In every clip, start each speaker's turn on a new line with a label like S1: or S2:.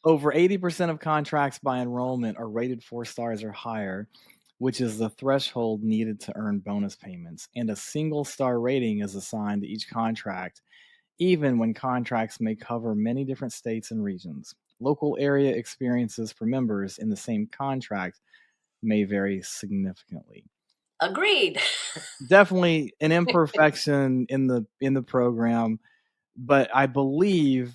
S1: Over 80% of contracts by enrollment are rated 4 stars or higher, which is the threshold needed to earn bonus payments. And a single star rating is assigned to each contract, even when contracts may cover many different states and regions. Local area experiences for members in the same contract may vary significantly.
S2: Agreed.
S1: Definitely an imperfection in the program, but I believe,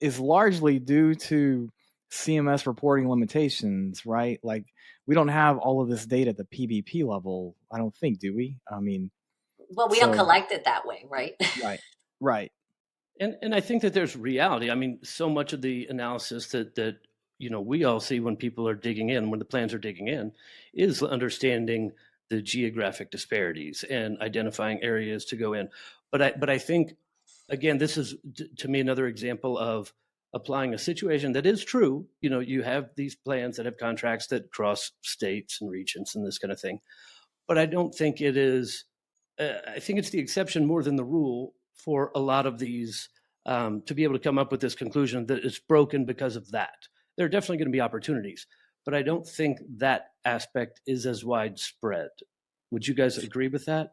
S1: is largely due to CMS reporting limitations, right? Like we don't have all of this data at the PBP level, I don't think, do we? I mean,
S2: Well, we don't
S1: so
S2: collect it that way, right?
S1: right, right,
S3: And I think that there's reality. I mean, so much of the analysis that we all see when people are digging in, when the plans are digging in, is understanding the geographic disparities and identifying areas to go in. But I think, again, this is to me another example of applying a situation that is true. You have these plans that have contracts that cross states and regions and this kind of thing. But I don't think it is. I think it's the exception more than the rule for a lot of these, to be able to come up with this conclusion that it's broken because of that. There are definitely going to be opportunities, but I don't think that aspect is as widespread. Would you guys agree with that?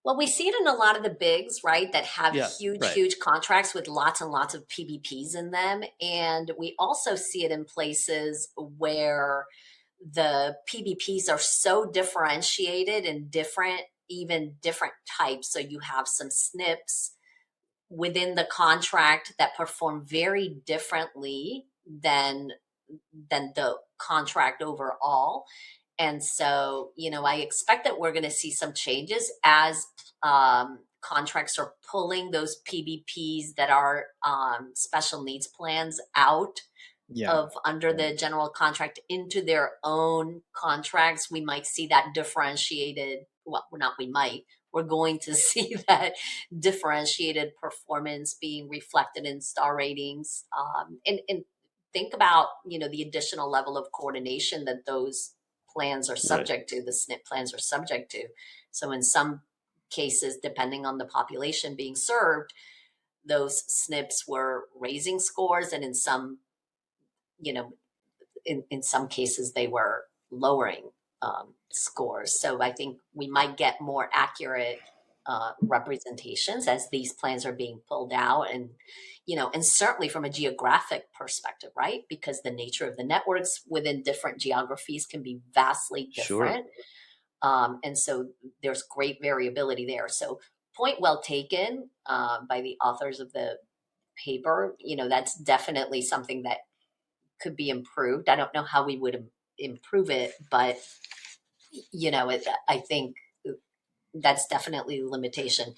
S2: Well, we see it in a lot of the bigs, right, that have
S3: Yeah,
S2: huge,
S3: right.
S2: huge contracts with lots and lots of PBPs in them. And we also see it in places where the PBPs are so differentiated and different, even different types. So you have some SNPs within the contract that perform very differently than the contract overall. And so, I expect that we're going to see some changes as contracts are pulling those PBPs that are special needs plans out
S1: yeah,
S2: of under the general contract into their own contracts. We might see that differentiated. Well, not we might. We're going to see that differentiated performance being reflected in star ratings. And think about the additional level of coordination that those plans are
S3: Right.
S2: subject to. The SNP plans are subject to. So in some cases, depending on the population being served, those SNPs were raising scores, and in some in some cases they were lowering scores. So I think we might get more accurate representations as these plans are being pulled out, and certainly from a geographic perspective, right? Because the nature of the networks within different geographies can be vastly
S3: Sure.
S2: different. And so there's great variability there. So point well taken by the authors of the paper. That's definitely something that could be improved. I don't know how we would improve it, but I think that's definitely a limitation.